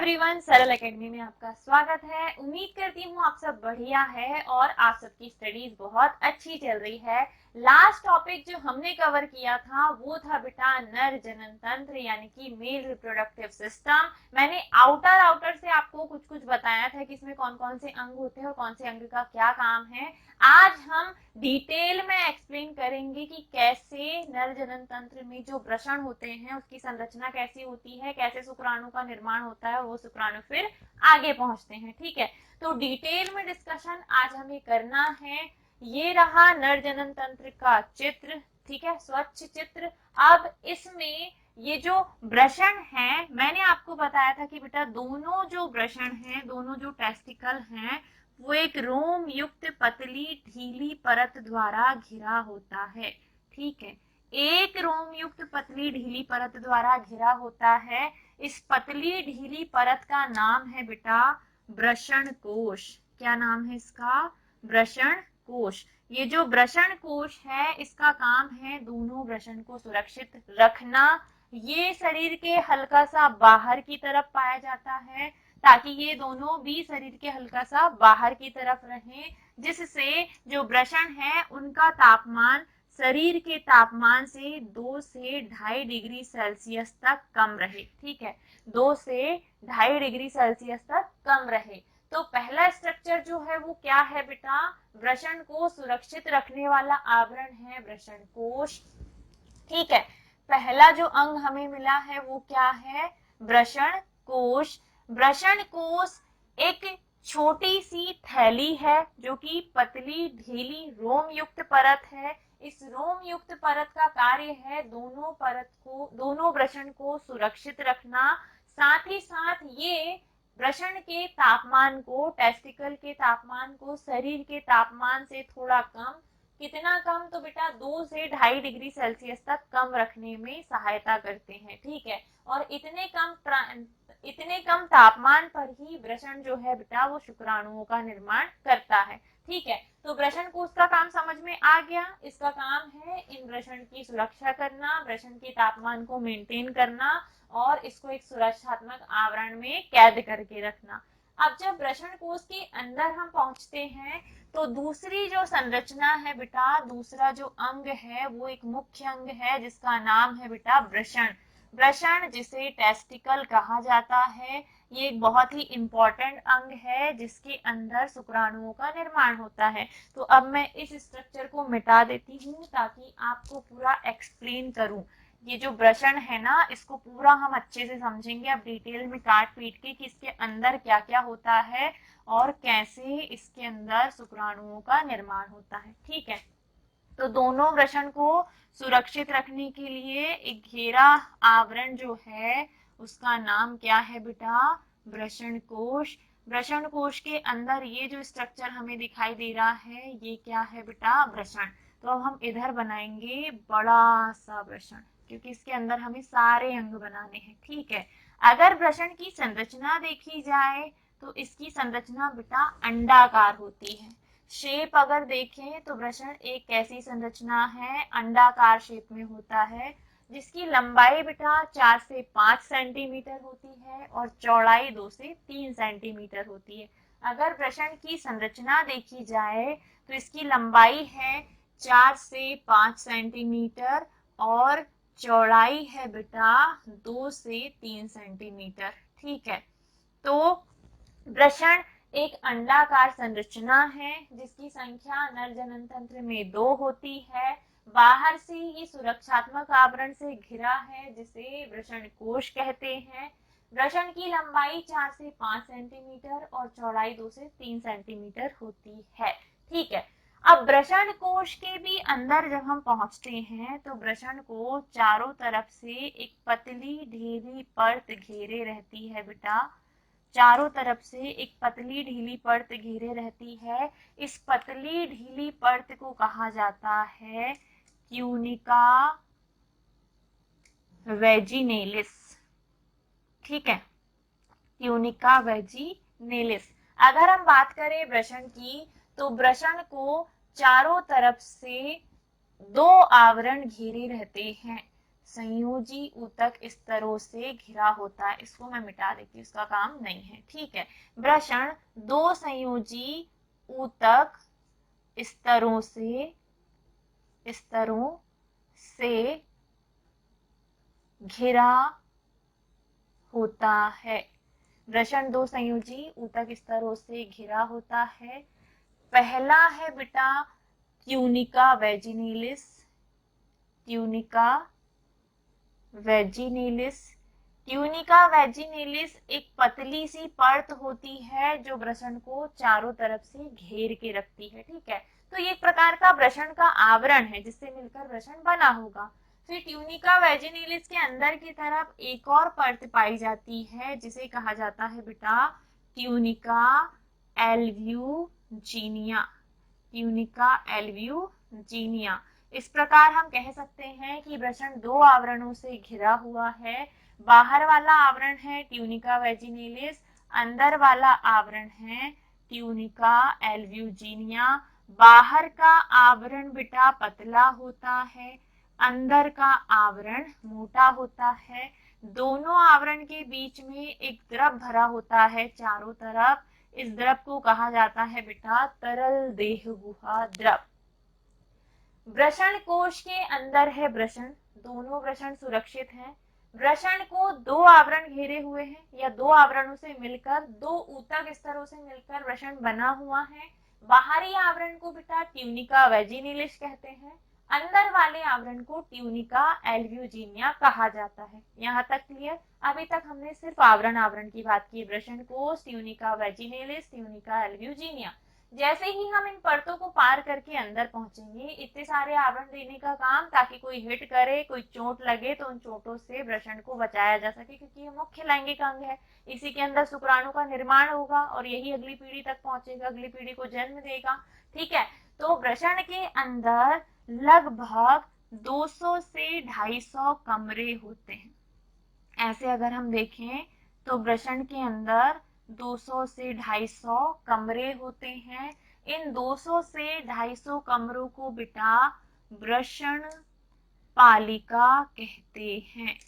Everyone, सरल academy में आपका स्वागत है। उम्मीद करती हूँ आप सब बढ़िया है और आप सबकी स्टडीज बहुत अच्छी चल रही है। लास्ट टॉपिक जो हमने कवर किया था वो था बेटा नर जनन तंत्र यानी कि मेल रिप्रोडक्टिव सिस्टम। मैंने आउटर से आपको कुछ कुछ बताया था कि इसमें कौन कौन से अंग होते हैं और कौन से अंग का क्या काम है। आज हम डिटेल में एक्सप्लेन करेंगे कि कैसे नर जनन तंत्र में जो वृषण होते हैं उसकी संरचना कैसी होती है, कैसे शुक्राणु का निर्माण होता है और वो शुक्राणु फिर आगे पहुंचते हैं। ठीक है, तो डिटेल में डिस्कशन आज हमें करना है। ये रहा नर जनन तंत्र का चित्र, ठीक है, स्वच्छ चित्र। अब इसमें ये जो वृषण है, मैंने आपको बताया था कि बेटा दोनों जो वृषण हैं, दोनों जो टेस्टिकल हैं, वो एक रोम युक्त पतली ढीली परत द्वारा घिरा होता है। ठीक है, एक रोम युक्त पतली ढीली परत द्वारा घिरा होता है। इस पतली ढीली परत का नाम है बेटा वृषण कोश। क्या नाम है इसका? वृषण कोश। ये जो वृषण कोश है इसका काम है दोनों वृषण को सुरक्षित रखना। ये शरीर के हल्का सा बाहर की तरफ पाया जाता है ताकि ये दोनों भी शरीर के हल्का सा बाहर की तरफ रहें, जिससे जो वृषण है उनका तापमान शरीर के तापमान से 2 से 2.5 डिग्री सेल्सियस तक कम रहे। ठीक है, 2 से 2.5 डिग्री सेल्सियस तक कम रहे। तो पहला स्ट्रक्चर जो है वो क्या है बेटा? वृषण को सुरक्षित रखने वाला आवरण है वृषण कोश। ठीक है, पहला जो अंग हमें मिला है वो क्या है? वृषण कोश। वृषण कोश एक छोटी सी थैली है जो कि पतली ढीली रोम युक्त परत है। इस रोम युक्त परत का कार्य है दोनों वृषण को सुरक्षित रखना। साथ ही साथ ये वृषण के तापमान को, टेस्टिकल के तापमान को शरीर के तापमान से थोड़ा कम, कितना कम? तो बेटा 2 से 2.5 डिग्री सेल्सियस तक कम रखने में सहायता करते हैं। ठीक है, और इतने कम तापमान पर ही वृषण जो है बेटा वो शुक्राणुओं का निर्माण करता है। ठीक है, तो वृषण कोश का काम समझ में आ गया। इसका काम है इन वृषण की सुरक्षा करना, वृषण के तापमान को मेंटेन करना और इसको एक सुरक्षात्मक आवरण में कैद करके रखना। अब जब वृषण कोश के अंदर हम पहुंचते हैं तो दूसरी जो संरचना है बेटा, दूसरा जो अंग है वो एक मुख्य अंग है जिसका नाम है बेटा वृषण। वृषण जिसे टेस्टिकल कहा जाता है, ये एक बहुत ही इंपॉर्टेंट अंग है जिसके अंदर शुक्राणुओं का निर्माण होता है। तो अब मैं इस स्ट्रक्चर को मिटा देती हूँ ताकि आपको पूरा एक्सप्लेन करूँ। ये जो वृषण है ना, इसको पूरा हम अच्छे से समझेंगे अब डिटेल में काट पीट के कि इसके अंदर क्या क्या होता है और कैसे इसके अंदर शुक्राणुओं का निर्माण होता है। ठीक है, तो दोनों वृषण को सुरक्षित रखने के लिए एक घेरा आवरण जो है उसका नाम क्या है बेटा? वृषण कोश। वृषण कोश के अंदर ये जो स्ट्रक्चर हमें दिखाई दे रहा है ये क्या है बेटा? वृषण। तो अब हम इधर बनाएंगे बड़ा सा वृषण क्योंकि इसके अंदर हमें सारे अंग बनाने हैं। ठीक है, अगर वृषण की संरचना देखी जाए तो इसकी संरचना बेटा अंडाकार होती है। शेप अगर देखें तो वृषण एक कैसी संरचना है? अंडाकार शेप में होता है, जिसकी लंबाई बेटा 4 से 5 सेंटीमीटर होती है और चौड़ाई 2 से 3 सेंटीमीटर होती है। अगर वृषण की संरचना देखी जाए तो इसकी लंबाई है 4 से 5 सेंटीमीटर और चौड़ाई है बेटा 2 से 3 सेंटीमीटर। ठीक है, तो वृषण एक अंडाकार संरचना है जिसकी संख्या नर जनन तंत्र में 2 होती है। बाहर से ये सुरक्षात्मक आवरण से घिरा है जिसे वृषण कोश कहते हैं। वृषण की लंबाई 4 से 5 सेंटीमीटर और चौड़ाई 2 से 3 सेंटीमीटर होती है। ठीक है, अब वृषण कोश के भी अंदर जब हम पहुंचते हैं तो वृषण को चारों तरफ से एक पतली ढीली परत घेरे रहती है बेटा। चारों तरफ से एक पतली ढीली परत घेरे रहती है। इस पतली ढीली परत को कहा जाता है ट्यूनिका वेजिनेलिस। ठीक है, ट्यूनिका वेजिनेलिस। अगर हम बात करें वृषण की तो वृषण को चारों तरफ से 2 आवरण घेरे रहते हैं। संयोजी ऊतक स्तरों से घिरा होता है। इसको मैं मिटा देती हूँ, इसका काम नहीं है। ठीक है, वृषण दो संयोजी ऊतक स्तरों से घिरा होता है। वृषण दो संयोजी ऊतक स्तरों से घिरा होता है। पहला है बेटा tunica vaginalis. Tunica vaginalis, tunica vaginalis एक पतली सी परत होती है जो वृषण को चारों तरफ से घेर के रखती है। ठीक है, तो ये एक प्रकार का वृषण का आवरण है जिससे मिलकर वृषण बना होगा। फिर ट्यूनिका वेजिनेलिस के अंदर की तरफ एक और परत पाई जाती है जिसे कहा जाता है बेटा ट्यूनिका एल्व्यूजीनिया। ट्यूनिका एल्व्यूजीनिया। इस प्रकार हम कह सकते हैं कि वृषण दो आवरणों से घिरा हुआ है। बाहर वाला आवरण है ट्यूनिका वेजिनेलिस, अंदर वाला आवरण है ट्यूनिका एल्व्यूजीनिया। बाहर का आवरण बेटा पतला होता है, अंदर का आवरण मोटा होता है। दोनों आवरण के बीच में एक द्रव भरा होता है चारों तरफ। इस द्रव को कहा जाता है बेटा तरल देह गुहा द्रव। वृषण कोश के अंदर है वृषण, दोनों वृषण सुरक्षित हैं। वृषण को दो आवरण घेरे हुए हैं या दो आवरणों से मिलकर, दो ऊतक स्तरों से मिलकर वृषण बना हुआ है। बाहरी आवरण को बेटा ट्यूनिका वेजिनेलिस कहते हैं, अंदर वाले आवरण को ट्यूनिका एल्व्यूजीनिया कहा जाता है। यहाँ तक क्लियर? अभी तक हमने सिर्फ आवरण की बात की, वृषण कोश, ट्यूनिका वेजिनेलिस, ट्यूनिका एल्व्यूजीनिया। जैसे ही हम इन परतों को पार करके अंदर पहुंचेंगे, इतने सारे आवरण देने का काम ताकि कोई हिट करे, कोई चोट लगे तो उन चोटों से वृषण को बचाया जा सके, क्योंकि ये मुख्य लैंगिक अंग है। इसी के अंदर शुक्राणु का निर्माण होगा और यही अगली पीढ़ी तक पहुंचेगा, अगली पीढ़ी को जन्म देगा। ठीक है, तो वृषण के अंदर लगभग 200 से 250 कमरे होते हैं। ऐसे अगर हम देखें तो वृषण के अंदर 200 से 250 कमरे होते हैं। इन 200 से 250 कमरों को बेटा वृषण पालिका कहते हैं।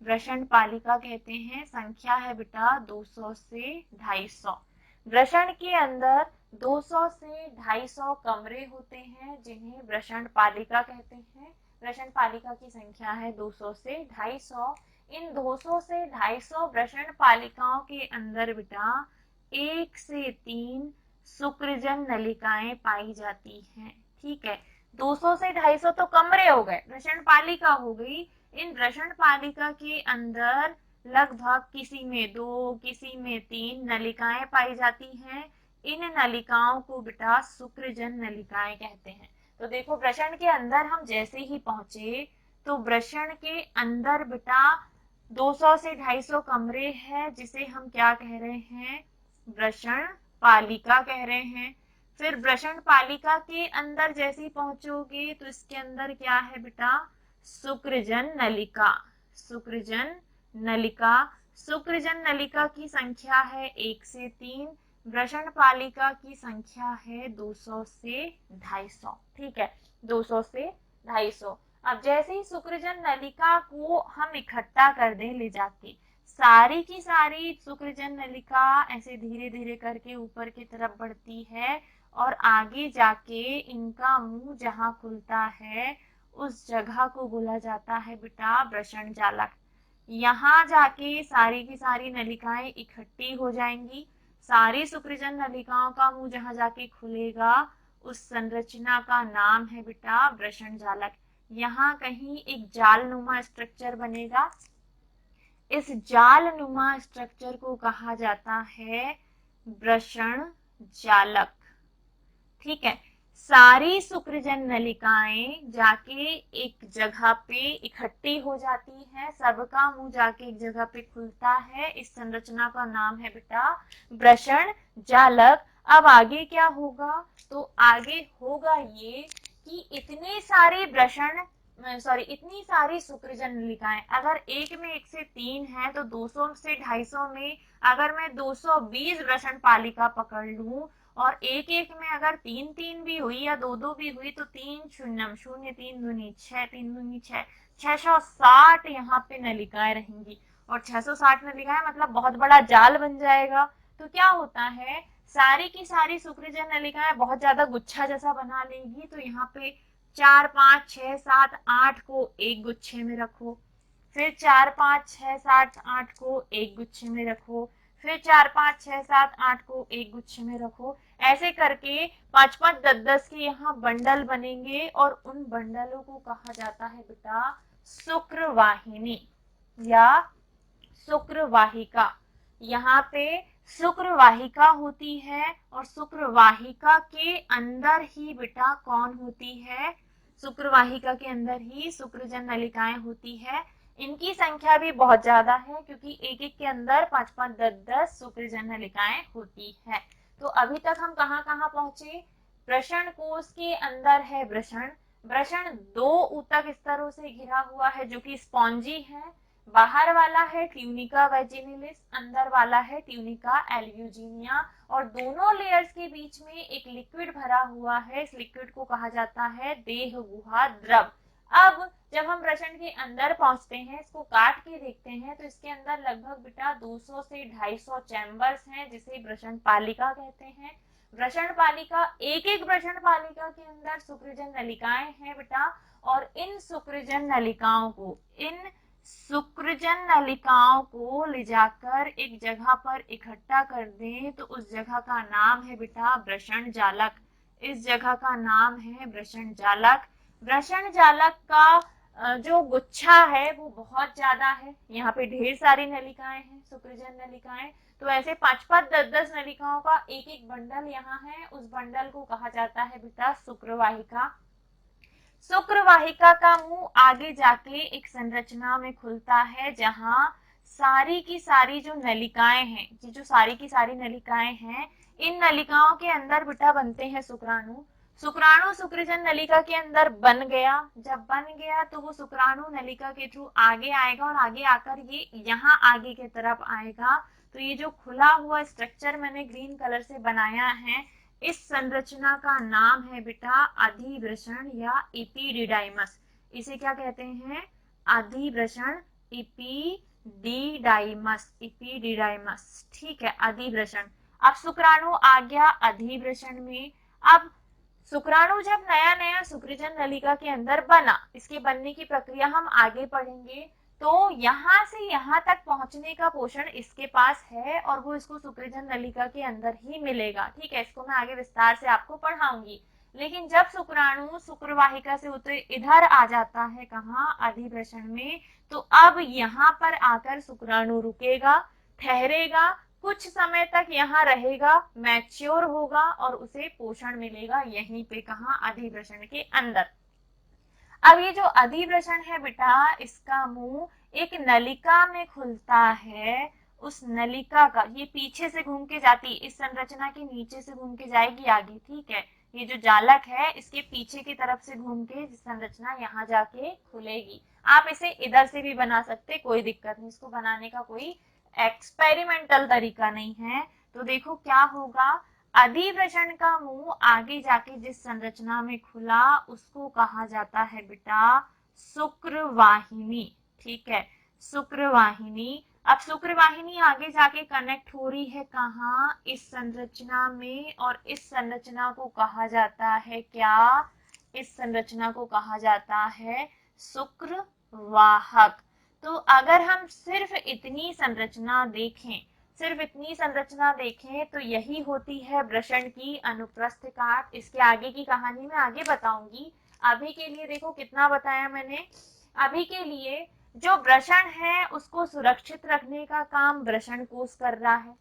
वृषण पालिका कहते हैं। संख्या है बेटा 200 से 250। वृषण के अंदर 200 से 250 कमरे होते हैं जिन्हें वृषण पालिका कहते हैं। वृषण पालिका की संख्या है 200 से 250। इन 200 से 250 वृषण पालिकाओं के अंदर बेटा 1 से 3 शुक्रजन नलिकाएं पाई जाती हैं। ठीक है, 200 से 250 तो कमरे हो गए, वृषण पालिका हो गई। इन वृषण पालिका के अंदर लगभग किसी में 2, किसी में 3 नलिकाएं पाई जाती हैं। इन नलिकाओं को बेटा शुक्रजन नलिकाएं कहते हैं। तो देखो, वृषण के अंदर हम जैसे ही पहुंचे तो वृषण के अंदर बेटा 200 से 250 कमरे हैं जिसे हम क्या कह रहे हैं, वृषण पालिका कह रहे हैं। फिर वृषण पालिका के अंदर जैसे ही पहुंचोगे तो इसके अंदर क्या है बेटा, शुक्रजन नलिका। शुक्रजन नलिका, शुक्रजन नलिका की संख्या है 1 से 3। वृषण पालिका की संख्या है 200 से 250। ठीक है, 200 से 250। अब जैसे ही शुक्रजन नलिका को हम इकट्ठा कर दें ले जाके, सारी की सारी शुक्रजन नलिका ऐसे धीरे धीरे करके ऊपर की तरफ बढ़ती है और आगे जाके इनका मुंह जहां खुलता है उस जगह को बोला जाता है बेटा वृषण जालक। यहाँ जाके सारी की सारी नलिकाएं इकट्ठी हो जाएंगी। सारी शुक्रजन नलिकाओं का मुंह जहां जाके खुलेगा उस संरचना का नाम है बेटा वृषण जालक। यहाँ कहीं एक जालनुमा स्ट्रक्चर बनेगा। इस जालनुमा स्ट्रक्चर को कहा जाता है वृषण जालक। ठीक है, सारी शुक्रजन नलिकाएं जाके एक जगह पे इकट्ठी हो जाती हैं, सबका मुंह जाके एक जगह पे खुलता है। इस संरचना का नाम है बेटा वृषण जालक। अब आगे क्या होगा, तो आगे होगा ये कि इतनी सारी शुक्रजन नलिकाएं, अगर एक में 1 से 3 है तो 200 से 250 में अगर मैं 220 वृषण पालिका पकड़ लूं और एक एक में अगर 3 3 भी हुई या 2 2 भी हुई तो 3 शून्यम 0 3 दूनी 6 3 दूनी 6 660 यहाँ पे नलिकाएं रहेंगी, और 660 नलिकाएं मतलब बहुत बड़ा जाल बन जाएगा। तो क्या होता है, सारी की सारी शुक्रजन नलिकाएं बहुत ज्यादा गुच्छा जैसा बना लेंगी। तो यहाँ पे 4 5 6 7 8 को एक गुच्छे में रखो, फिर 4 5 6 7 8 को एक गुच्छे में रखो, फिर 4 5 6 7 8 को एक गुच्छे में रखो। ऐसे करके 5 5 10 10 के यहाँ बंडल बनेंगे, और उन बंडलों को कहा जाता है बेटा शुक्रवाहिनी या शुक्रवाहिका। यहाँ पे शुक्रवाहिका होती है, और शुक्रवाहिका के अंदर ही बेटा कौन होती है, शुक्रवाहिका के अंदर ही शुक्रजन नलिकाएं होती है। इनकी संख्या भी बहुत ज्यादा है, क्योंकि एक एक के अंदर 5 5 10 10 शुक्रजन नलिकाएं होती है। तो अभी तक हम कहाँ कहाँ पहुंचे, वृषण कोश के अंदर है वृषण। वृषण 2 ऊतक स्तरों से घिरा हुआ है, जो कि स्पॉन्जी है। बाहर वाला है ट्यूनिका वेजिनिलिस, अंदर वाला है ट्यूनिका एल्यूजीनिया, और दोनों लेयर्स के बीच में एक लिक्विड भरा हुआ है। इस लिक्विड को कहा जाता है देह गुहा द्रव। अब जब हम वृषण के अंदर पहुंचते हैं, इसको काट के देखते हैं, तो इसके अंदर लगभग बेटा 200 से 250 चैम्बर्स हैं, जिसे वृषण पालिका कहते हैं। वृषण पालिका, एक एक वृषण पालिका के अंदर शुक्रजन नलिकाएं हैं बेटा, और इन शुक्रजन नलिकाओं को ले जाकर एक जगह पर इकट्ठा कर दें, तो उस जगह का नाम है बेटा वृषण जालक। इस जगह का नाम है वृषण जालक। वृषण जालक का जो गुच्छा है वो बहुत ज्यादा है, यहाँ पे ढेर सारी नलिकाएं हैं, शुक्रजन नलिकाएं। तो ऐसे 5 5 10 10 नलिकाओं का एक एक बंडल यहाँ है, उस बंडल को कहा जाता है बेटा शुक्रवाहिका। शुक्रवाहिका का मुंह आगे जाके एक संरचना में खुलता है, जहां सारी की सारी जो नलिकाएं हैं, ये जो सारी की सारी नलिकाएं हैं, इन नलिकाओं के अंदर बेटा बनते हैं शुक्राणु। शुक्राणु शुक्रजन नलिका के अंदर बन गया, जब बन गया तो वो शुक्राणु नलिका के थ्रू आगे आएगा, और आगे आकर ये यहाँ आगे की तरफ आएगा। तो ये जो खुला हुआ स्ट्रक्चर मैंने ग्रीन कलर से बनाया है, इस संरचना का नाम है बेटा अधिवृषण या इपीडिडाइमस। इसे क्या कहते हैं, अधिवृषण इपीडिडाइमस, इपीडिडाइमस। ठीक है, अधिवृषण। अब शुक्राणु आ गया अधिवृषण में। अब शुक्राणु जब नया नया शुक्रजन नलिका के अंदर बना, इसके बनने की प्रक्रिया हम आगे पढ़ेंगे। तो यहाँ से यहाँ तक पहुंचने का पोषण इसके पास है, और वो इसको शुक्रजन नलिका के अंदर ही मिलेगा। ठीक है, इसको मैं आगे विस्तार से आपको पढ़ाऊंगी। लेकिन जब शुक्राणु शुक्रवाहिका से उतर इधर आ जाता है, कहाँ, अधिवृषण में, तो अब यहाँ पर आकर शुक्राणु रुकेगा, ठहरेगा, कुछ समय तक यहाँ रहेगा, मैच्योर होगा, और उसे पोषण मिलेगा यहीं पे, कहाँ, अधिवृषण के अंदर। अब ये जो अधिवृषण है बेटा, इसका मुंह एक नलिका में खुलता है। उस नलिका का, ये पीछे से घूम के जाती, इस संरचना के नीचे से घूम के जाएगी आगे। ठीक है, ये जो जालक है इसके पीछे की तरफ से घूम के संरचना यहाँ जाके खुलेगी। आप इसे इधर से भी बना सकते, कोई दिक्कत नहीं, इसको बनाने का कोई एक्सपेरिमेंटल तरीका नहीं है। तो देखो क्या होगा, अधिवृषण का मुंह आगे जाके जिस संरचना में खुला, उसको कहा जाता है बेटा शुक्रवाहिनी। ठीक है, शुक्रवाहिनी। अब शुक्रवाहिनी आगे जाके कनेक्ट हो रही है कहाँ, इस संरचना में, और इस संरचना को कहा जाता है क्या, इस संरचना को कहा जाता है शुक्रवाहक। तो अगर हम सिर्फ इतनी संरचना देखें, सिर्फ इतनी संरचना देखें, तो यही होती है वृषण की अनुप्रस्थ काट। इसके आगे की कहानी मैं आगे बताऊंगी। अभी के लिए देखो कितना बताया मैंने। अभी के लिए जो वृषण है उसको सुरक्षित रखने का काम वृषण कोश कर रहा है।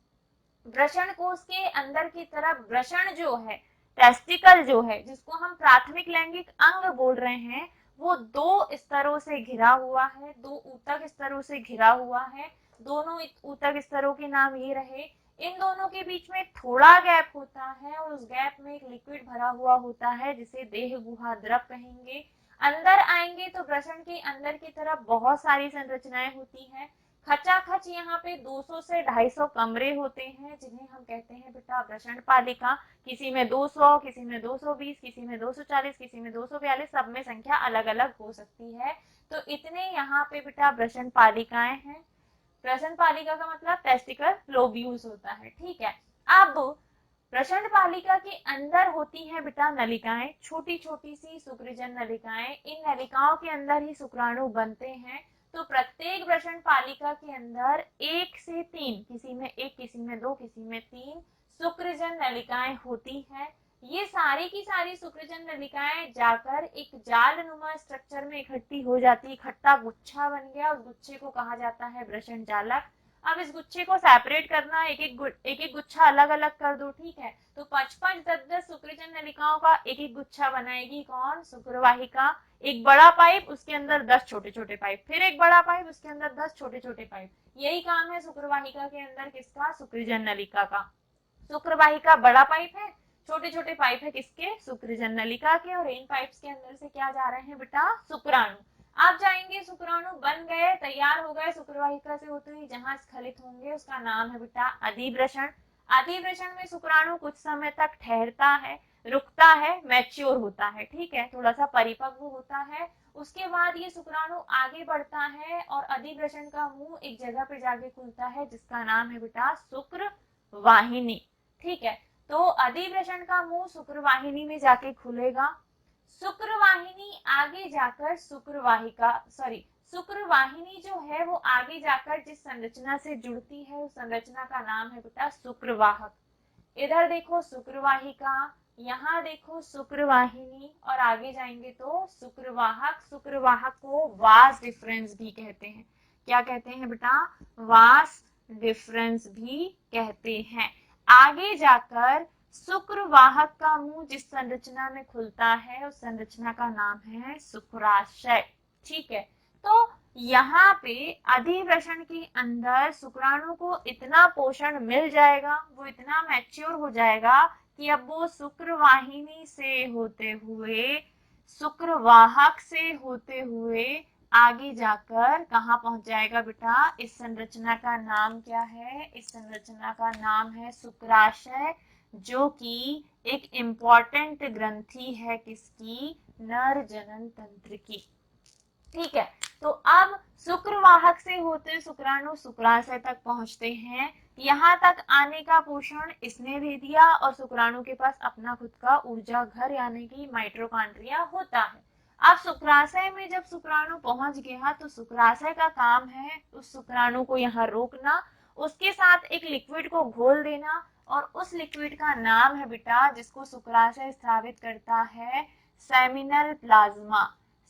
वृषण कोश के अंदर की तरफ वृषण जो है, टेस्टिकल जो है, जिसको हम प्राथमिक लैंगिक अंग बोल रहे हैं, वो 2 स्तरों से घिरा हुआ है, 2 ऊतक स्तरों से घिरा हुआ है। दोनों ऊतक स्तरों के नाम ये रहे। इन दोनों के बीच में थोड़ा गैप होता है, और उस गैप में एक लिक्विड भरा हुआ होता है, जिसे देह गुहा द्रव कहेंगे। अंदर आएंगे तो वृषण के अंदर की तरफ बहुत सारी संरचनाएं होती हैं। खचाखच यहाँ पे 200 से 250 कमरे होते हैं जिन्हें हम कहते हैं बेटा वृषण पालिका। किसी में 200, किसी में 220, किसी में 240, किसी में 242, सब में संख्या अलग अलग हो सकती है। तो इतने यहाँ पे बेटा वृषण पालिकाएं हैं। वृषण पालिका का मतलब टेस्टिकल लोब्यूल्स होता है, ठीक है। अब वृषण पालिका के अंदर होती है बेटा नलिकाएं, छोटी छोटी सी शुक्रजन नलिकाएं। इन नलिकाओं के अंदर ही शुक्राणु बनते हैं। तो प्रत्येक वृषण पालिका के अंदर 1 से 3, किसी में 1, किसी में 2, किसी में 3 शुक्रजन नलिकाएं होती है। ये सारी की सारी शुक्रजन नलिकाएं जाकर एक जालनुमा स्ट्रक्चर में इकट्ठी हो जाती, इकट्ठा गुच्छा बन गया, उस गुच्छे को कहा जाता है वृषण जालक। अब इस गुच्छे को सेपरेट करना, एक एक गुच्छा अलग अलग कर दो, ठीक है। तो 5-5, 10-10 शुक्रजन नलिकाओं का एक एक गुच्छा बनाएगी कौन? शुक्रवाहिका। एक बड़ा पाइप, उसके अंदर 10 छोटे छोटे पाइप, फिर एक बड़ा पाइप, उसके अंदर 10 छोटे छोटे पाइप। यही काम है शुक्रवाहिका के अंदर किसका? शुक्रजन नलिका का। शुक्रवाहिका बड़ा पाइप है, छोटे छोटे पाइप है किसके? शुक्रजन नलिका के। और इन पाइप्स के अंदर से क्या जा रहे हैं बेटा? शुक्राणु। आप जाएंगे, शुक्राणु बन गए, तैयार हो गए, शुक्रवाहिका से होते हुए जहां स्खलित होंगे उसका नाम है बेटा अधिवृषण। अधिवृषण में शुक्राणु कुछ समय तक ठहरता है, रुकता है, मैच्योर होता है, ठीक है, थोड़ा सा परिपक्व होता है। उसके बाद ये शुक्राणु आगे बढ़ता है और अधिवृषण का मुंह एक जगह पे जाके खुलता है जिसका नाम है बेटा शुक्र वाहिनी, ठीक है। तो अधिवृषण का मुंह शुक्रवाहिनी में जाके खुलेगा। शुक्रवाहिनी आगे जाकर शुक्रवाहिनी जो है वो आगे जाकर जिस संरचना से जुड़ती है उस संरचना का नाम है बेटा शुक्रवाहक। इधर देखो शुक्रवाहिका, यहाँ देखो शुक्रवाहिनी, और आगे जाएंगे तो शुक्रवाहक। शुक्रवाहक को वास डिफरेंस भी कहते हैं। क्या कहते हैं बेटा? वास डिफरेंस भी कहते हैं। आगे जाकर शुक्रवाहक का मुंह जिस संरचना में खुलता है उस संरचना का नाम है शुक्राशय, ठीक है। तो यहाँ पे अधिवृषण के अंदर शुक्राणु को इतना पोषण मिल जाएगा, वो इतना मैच्योर हो जाएगा कि अब वो शुक्रवाहिनी से होते हुए, शुक्रवाहक से होते हुए आगे जाकर कहाँ पहुंच जाएगा बेटा? इस संरचना का नाम क्या है? इस संरचना का नाम है शुक्राशय, जो कि एक इम्पॉर्टेंट ग्रंथि है किसकी? नर जनन तंत्र की, ठीक है। तो अब शुक्रवाहक से होते शुक्राणु शुक्राशय तक पहुंचते हैं। यहाँ तक आने का पोषण इसने दे दिया और शुक्राणु के पास अपना खुद का ऊर्जा घर यानी कि माइटोकॉन्ड्रिया होता है। अब शुक्राशय में जब शुक्राणु पहुंच गया तो शुक्राशय का काम है उस शुक्राणु को यहाँ रोकना, उसके साथ एक लिक्विड को घोल देना, और उस लिक्विड का नाम है बेटा जिसको शुक्राशय स्रावित करता है सेमिनल प्लाज्मा।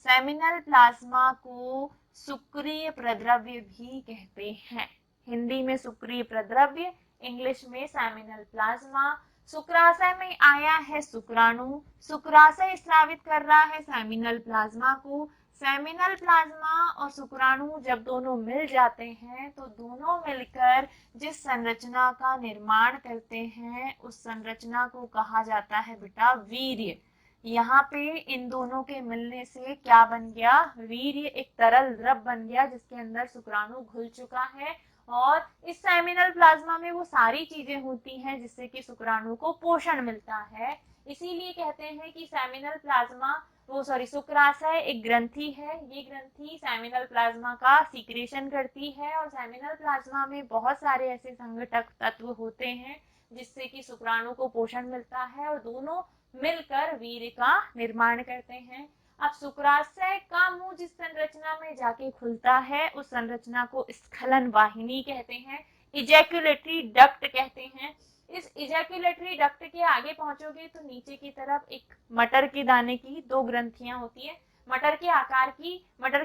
सेमिनल प्लाज्मा को सुक्रिय प्रद्रव्य भी कहते हैं। हिंदी में सुक्रिय प्रद्रव्य, इंग्लिश में सेमिनल प्लाज्मा। शुक्राशय में आया है शुक्राणु, शुक्राशय स्रावित कर रहा है सेमिनल प्लाज्मा को। सेमिनल प्लाज्मा और शुक्राणु जब दोनों मिल जाते हैं तो दोनों मिलकर जिस संरचना का निर्माण करते हैं उस संरचना को कहा जाता है बेटा वीर्य। यहाँ पे इन दोनों के मिलने से क्या बन गया? वीर्य एक तरल द्रव बन गया जिसके अंदर शुक्राणु घुल चुका है। और इस सेमिनल प्लाज्मा में वो सारी चीजें होती हैं जिससे कि शुक्राणु को पोषण मिलता है। इसीलिए कहते हैं कि सेमिनल प्लाज्मा शुक्राशय एक ग्रंथि है। ये ग्रंथि सेमिनल प्लाज्मा का सीक्रेशन करती है और सेमिनल प्लाज्मा में बहुत सारे ऐसे संघटक तत्व होते हैं जिससे कि शुक्राणु को पोषण मिलता है और दोनों मिलकर वीर्य का निर्माण करते हैं। अब शुक्राशय का मुंह जिस संरचना में जाके खुलता है उस संरचना को स्खलन वाहिनी कहते हैं, इजैक्यूलेटरी डक्ट कहते हैं। इस इजैक्यूलेटरी डक्ट के आगे पहुंचोगे तो नीचे की तरफ एक मटर के दाने की 2 ग्रंथियां होती है। मटर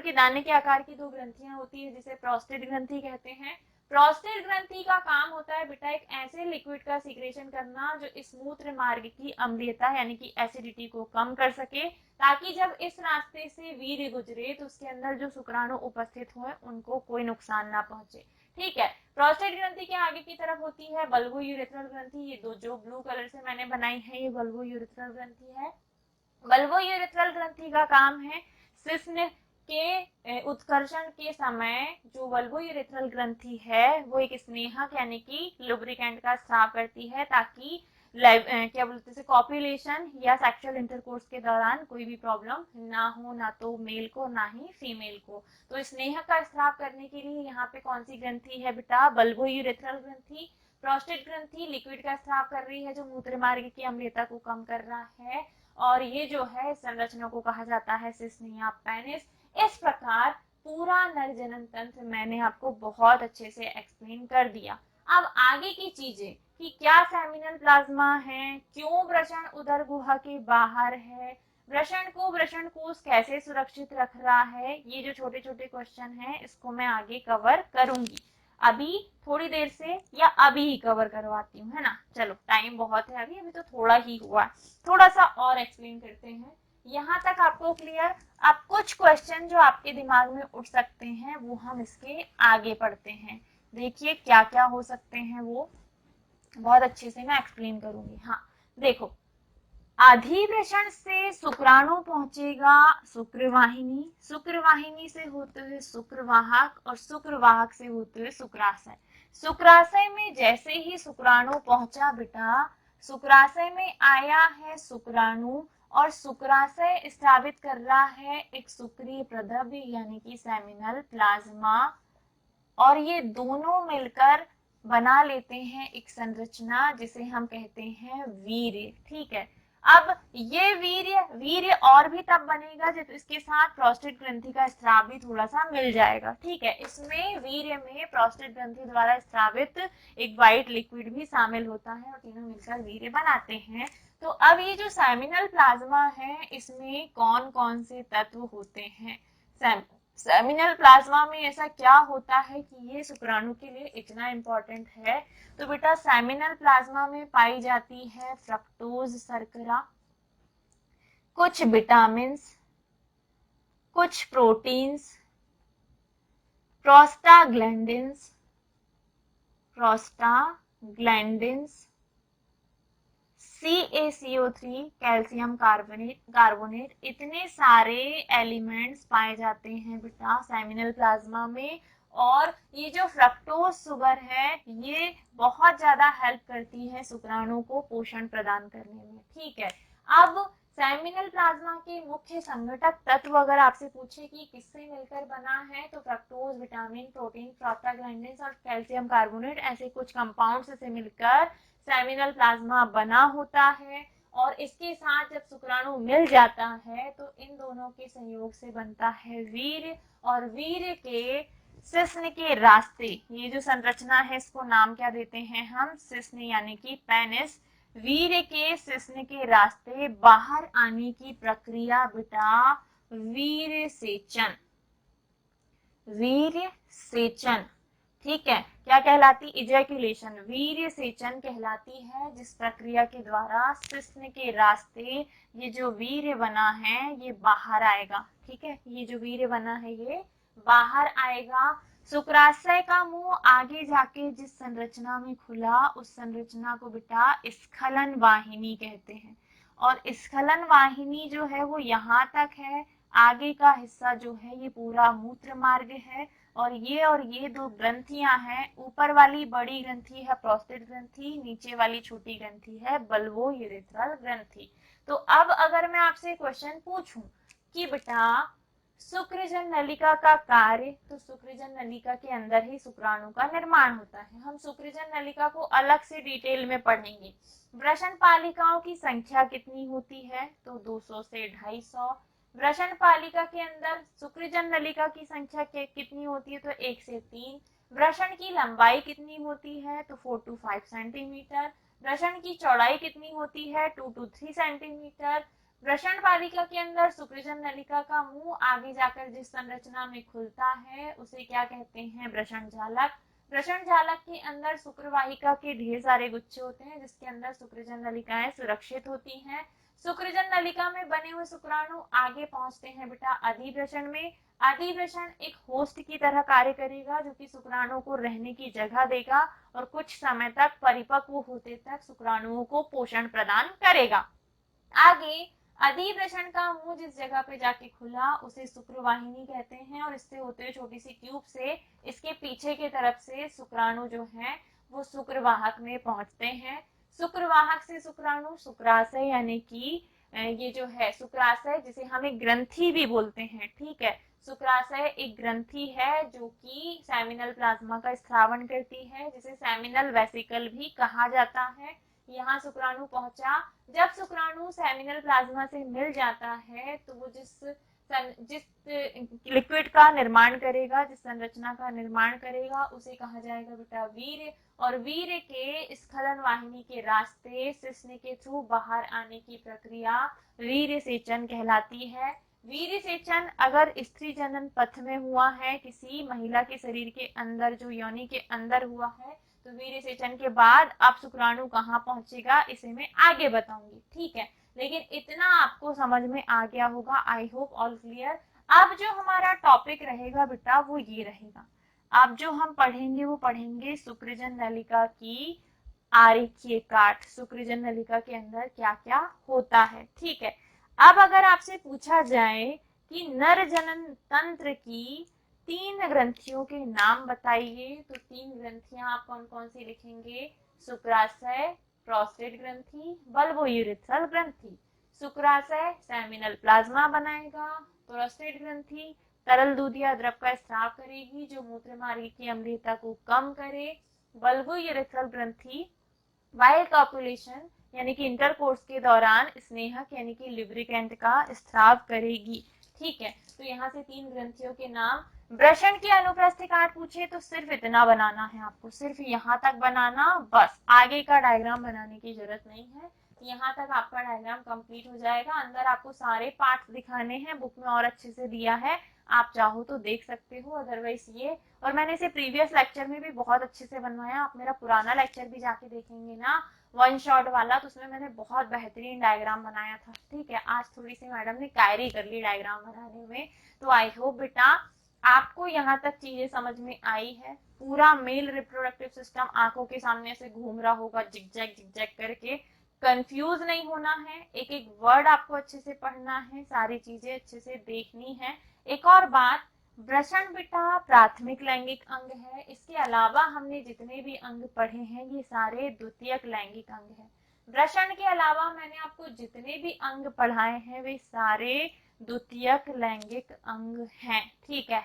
के दाने के आकार की 2 ग्रंथियां होती है जिसे प्रोस्टेट ग्रंथि कहते हैं। प्रोस्टेट ग्रंथि का काम होता है बेटा एक ऐसे लिक्विड का सीक्रेशन करना जो इस मूत्र मार्ग की अम्लीयता यानी कि एसिडिटी को कम कर सके, ताकि जब इस रास्ते से वीर्य गुजरे तो उसके अंदर जो शुक्राणु उपस्थित हुए उनको कोई नुकसान ना पहुंचे, ठीक है। प्रोस्टेट ग्रंथि के आगे की तरफ होती है बल्बो यूरेथ्रल ग्रंथि। ये दो जो ब्लू कलर से मैंने बनाई है ये बल्बो यूरेथ्रल ग्रंथि है। बल्बो यूरेथ्रल ग्रंथि का काम है शिश्न के उत्कर्षण के समय जो वल्वोयूरेथ्रल ग्रंथि है वो एक स्नेहक यानी कि लुब्रिकेंट का स्राव करती है, ताकि क्या बोलते हैं कॉपुलेशन या सेक्सुअल इंटरकोर्स के दौरान कोई भी प्रॉब्लम ना हो, ना तो मेल को ना ही फीमेल को। तो स्नेहक का स्राव करने के लिए यहाँ पे कौन सी ग्रंथि है बेटा, वल्वोयूरेथ्रल ग्रंथि। प्रोस्टेट ग्रंथि लिक्विड का स्राव कर रही है जो मूत्र मार्ग की अम्लता को कम कर रहा है, और ये जो है संरचना को कहा जाता है सिस्निया पेनिस। इस प्रकार पूरा नर जनन तंत्र मैंने आपको बहुत अच्छे से एक्सप्लेन कर दिया। अब आगे की चीजें कि क्या सेमिनल प्लाज्मा है, क्यों वृषण उदर गुहा के बाहर है, वृषण को वृषण कोश कैसे सुरक्षित रख रहा है, ये जो छोटे छोटे क्वेश्चन हैं इसको मैं आगे कवर करूंगी। अभी थोड़ी देर से या अभी ही कवर करवाती हूँ, है ना। चलो टाइम बहुत है, अभी अभी तो थोड़ा ही हुआ, थोड़ा सा और एक्सप्लेन करते हैं। यहाँ तक आपको क्लियर। अब कुछ क्वेश्चन जो आपके दिमाग में उठ सकते हैं वो हम इसके आगे पढ़ते हैं। देखिए क्या क्या हो सकते हैं वो बहुत अच्छे से मैं एक्सप्लेन करूंगी। हाँ देखो, अधिवृषण से शुक्राणु पहुंचेगा शुक्रवाहिनी, शुक्रवाहिनी से होते हुए शुक्रवाहक, और शुक्रवाहक से होते हुए शुक्राशय। शुक्राशय में जैसे ही शुक्राणु पहुंचा बेटा, शुक्राशय में आया है शुक्राणु, और शुक्राशय स्रावित कर रहा है एक शुक्रीय प्रद्रव्य यानी कि सेमिनल प्लाज्मा, और ये दोनों मिलकर बना लेते हैं एक संरचना जिसे हम कहते हैं वीर्य। ठीक है, अब ये वीर्य वीर्य और भी तब बनेगा जब इसके साथ प्रोस्टेट ग्रंथि का स्राव भी थोड़ा सा मिल जाएगा। ठीक है, इसमें वीर्य में प्रोस्टेट ग्रंथि द्वारा स्रावित एक वाइट लिक्विड भी शामिल होता है और तीनों मिलकर वीर्य बनाते हैं। तो अब ये जो सेमिनल प्लाज्मा है इसमें कौन कौन से तत्व होते हैं। सेमिनल प्लाज्मा में ऐसा क्या होता है कि ये शुक्राणु के लिए इतना इम्पोर्टेंट है। तो बेटा सेमिनल प्लाज्मा में पाई जाती है फ्रक्टोज शर्करा, कुछ विटामिन्स, कुछ proteins, prostaglandins, CaCO3 calcium carbonate, इतने सारे एलिमेंट्स पाए जाते हैं बेटा सेमिनल प्लाज्मा में। और ये जो फ्रक्टोज शुगर है ये बहुत ज्यादा हेल्प करती है शुक्राणु को पोषण प्रदान करने में। ठीक है, अब सेमिनल प्लाज्मा के मुख्य संघटक तत्व अगर आपसे पूछे कि किससे मिलकर बना है, तो फ्रक्टोज, विटामिन, प्रोटीन, प्रोस्टाग्लैंडिन्स और कैल्शियम कार्बोनेट ऐसे कुछ कंपाउंड्स से मिलकर सेमिनल प्लाज्मा बना होता है। और इसके साथ जब शुक्राणु मिल जाता है तो इन दोनों के संयोग से बनता है वीर्य, और वीर्य के शिश्न के रास्ते, ये जो संरचना है इसको नाम क्या देते हैं हम, शिश्न यानी कि पेनिस। वीर्य के शिश्न के रास्ते बाहर आने की प्रक्रिया बेटा वीर्य सेचन, वीर्य सेचन। ठीक है, क्या कहलाती, इजैक्यूलेशन, वीर्य सेचन कहलाती है, जिस प्रक्रिया के द्वारा शिश्न के रास्ते ये जो वीर्य बना है ये बाहर आएगा। ठीक है, ये जो वीर्य बना है ये बाहर आएगा। शुक्राशय का मुंह आगे जाके जिस संरचना में खुला उस संरचना को बेटा स्खलन वाहिनी कहते हैं, और स्खलन वाहिनी जो है वो यहाँ तक है, आगे का हिस्सा जो है ये पूरा मूत्र मार्ग है, और ये दो ग्रंथियां हैं, ऊपर वाली बड़ी ग्रंथि है प्रोस्टेट ग्रंथि, नीचे वाली छोटी ग्रंथि है बल्बोयूरेथ्रल ग्रंथि। तो अब अगर मैं आपसे क्वेश्चन पूछूं कि बेटा शुक्रजन नलिका का कार्य, तो शुक्रजन नलिका के अंदर ही शुक्राणु का निर्माण होता है। हम शुक्रजन नलिका को अलग से डिटेल में पढ़ेंगे। वृषण पालिकाओं की संख्या कितनी होती है, तो 200 से 250। वृषण पालिका के अंदर शुक्रजन नलिका की संख्या कितनी होती है, तो 1 से 3। वृषण की लंबाई कितनी होती है, तो 4 to 5 सेंटीमीटर। वृषण की चौड़ाई कितनी होती है, 2 to 3 सेंटीमीटर। वृषण पालिका के अंदर शुक्रजन नलिका का मुंह आगे जाकर जिस संरचना में खुलता है उसे क्या कहते हैं, वृषण जालक। वृषण जालक के अंदर शुक्रवाहिका के ढेर सारे गुच्छे होते हैं जिसके अंदर शुक्रजन नलिकाएं सुरक्षित होती हैं। शुक्रजन नलिका में बने हुए शुक्राणु आगे पहुंचते हैं बेटा अधिवृषण में। अधिवृषण एक होस्ट की तरह कार्य करेगा जो कि शुक्राणु को रहने की जगह देगा और कुछ समय तक परिपक्व होते तक शुक्राणुओं को पोषण प्रदान करेगा। आगे अधिवृषण का मुंह जिस जगह पे जाके खुला उसे शुक्रवाहिनी कहते हैं, और इससे होते हुए छोटी सी ट्यूब से इसके पीछे की तरफ से शुक्राणु जो है वो शुक्रवाहक में पहुंचते हैं। शुक्रवाहक से शुक्राणु शुक्राशय यानी कि ये जो है शुक्राशय, जिसे हम एक ग्रंथि भी बोलते हैं, ठीक है, शुक्राशय एक ग्रंथि है जो कि सेमिनल प्लाज्मा का स्रावन करती है, जिसे सेमिनल वेसिकल भी कहा जाता है। यहाँ शुक्राणु पहुंचा। जब शुक्राणु सेमिनल प्लाज्मा से मिल जाता है तो वो जिस लिक्विड का निर्माण करेगा, जिस संरचना का निर्माण करेगा, उसे कहा जाएगा बेटा वीर्य। और वीर्य के स्खलन वाहिनी के रास्ते शिश्न के थ्रू बाहर आने की प्रक्रिया वीर्य सेचन कहलाती है। वीर्य सेचन अगर स्त्री जनन पथ में हुआ है, किसी महिला के शरीर के अंदर, जो योनि के अंदर हुआ है, तो वीर्य सेचन के बाद अब शुक्राणु कहाँ पहुंचेगा इसे मैं आगे बताऊंगी, ठीक है, लेकिन इतना आपको समझ में आ गया होगा। I hope all clear. अब जो हमारा टॉपिक रहेगा बेटा वो ये रहेगा, अब जो हम पढ़ेंगे वो पढ़ेंगे शुक्रजन नलिका की आरेखीय काट, शुक्रजन नलिका के अंदर क्या क्या होता है, ठीक है। अब अगर आपसे पूछा जाए कि नर जनन तंत्र की 3 ग्रंथियों के नाम बताइए, तो 3 ग्रंथियां आप कौन कौन सी लिखेंगे? शुक्राशय प्रोस्टेट ग्रंथि, बल्बोयूरेथ्रल ग्रंथि। शुक्राशय सेमिनल प्लाज्मा बनाएगा, प्रोस्टेट ग्रंथि तरल दूध या द्रव का स्राव करेगी जो मूत्र मार्ग की अम्लीयता को कम करे, बल्बोयूरेथ्रल ग्रंथि वाइल कॉपुलेशन यानी कि इंटरकोर्स के दौरान स्नेहक यानी कि लिब्रिकेंट का स्राव करेगी, ठीक है। तो यहाँ से 3 ग्रंथियों के नाम। वृषण की अनुप्रस्थ काट पूछे तो सिर्फ इतना बनाना है आपको, सिर्फ यहाँ तक बनाना, बस आगे का डायग्राम बनाने की जरूरत नहीं है। यहाँ तक आपका डायग्राम कंप्लीट हो जाएगा। अंदर आपको सारे पार्ट्स दिखाने हैं, बुक में और अच्छे से दिया है, आप चाहो तो देख सकते हो, अदरवाइज ये, और मैंने इसे प्रीवियस लेक्चर में भी बहुत अच्छे से बनवाया। आप मेरा पुराना लेक्चर भी जाके देखेंगे ना, वन शॉट वाला, तो उसमें मैंने बहुत बेहतरीन डायग्राम बनाया था, ठीक है। आज थोड़ी सी मैडम ने कायरी कर ली डायग्राम बनाने में। तो आई होप बेटा आपको यहाँ तक चीजें समझ में आई है। पूरा मेल रिप्रोडक्टिव सिस्टम आंखों के सामने से घूम रहा होगा जिगजैग करके, कंफ्यूज नहीं होना है, एक एक वर्ड आपको अच्छे से पढ़ना है, सारी चीजें अच्छे से देखनी है। एक और बात, वृषण बेटा प्राथमिक लैंगिक अंग है, इसके अलावा हमने जितने भी अंग पढ़े हैं ये सारे द्वितीयक लैंगिक अंग है। वृषण के अलावा मैंने आपको जितने भी अंग पढ़ाए हैं वे सारे द्वितीयक लैंगिक अंग हैं, ठीक है।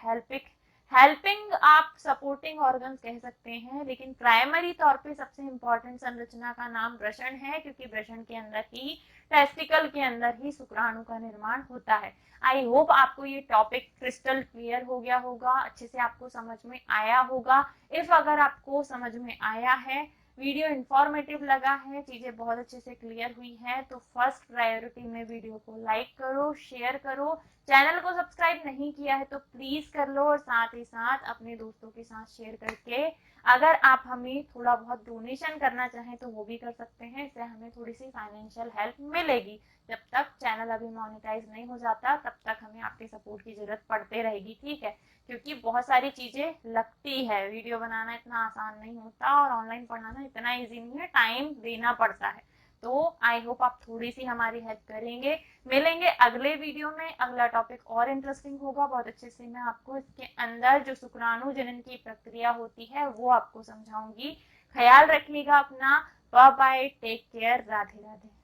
हेल्पिंग आप सपोर्टिंग ऑर्गन्स कह सकते हैं, लेकिन प्राइमरी तौर पे सबसे इंपॉर्टेंट संरचना का नाम वृषण है, क्योंकि वृषण के अंदर ही, टेस्टिकल के अंदर ही शुक्राणु का निर्माण होता है। आई होप आपको ये टॉपिक क्रिस्टल क्लियर हो गया होगा, अच्छे से आपको समझ में आया होगा। इफ अगर आपको समझ में आया है, वीडियो इंफॉर्मेटिव लगा है, चीजें बहुत अच्छे से क्लियर हुई है, तो फर्स्ट प्रायोरिटी में वीडियो को लाइक करो, शेयर करो। चैनल को सब्सक्राइब नहीं किया है तो प्लीज कर लो, और साथ ही साथ अपने दोस्तों के साथ शेयर करके अगर आप हमें थोड़ा बहुत डोनेशन करना चाहें तो वो भी कर सकते हैं, इससे हमें थोड़ी सी फाइनेंशियल हेल्प मिलेगी। जब तक चैनल अभी मोनेटाइज नहीं हो जाता तब तक हमें आपके सपोर्ट की जरूरत पड़ते रहेगी, ठीक है, क्योंकि बहुत सारी चीजें लगती है, वीडियो बनाना इतना आसान नहीं होता और ऑनलाइन पढ़ाना इतना ईजी नहीं है, टाइम देना पड़ता है। तो आई होप आप थोड़ी सी हमारी हेल्प करेंगे। मिलेंगे अगले वीडियो में, अगला टॉपिक और इंटरेस्टिंग होगा, बहुत अच्छे से मैं आपको इसके अंदर जो शुक्राणु जनन की प्रक्रिया होती है वो आपको समझाऊंगी। ख्याल रखिएगा अपना, bye bye, take care, Radhe Radhe.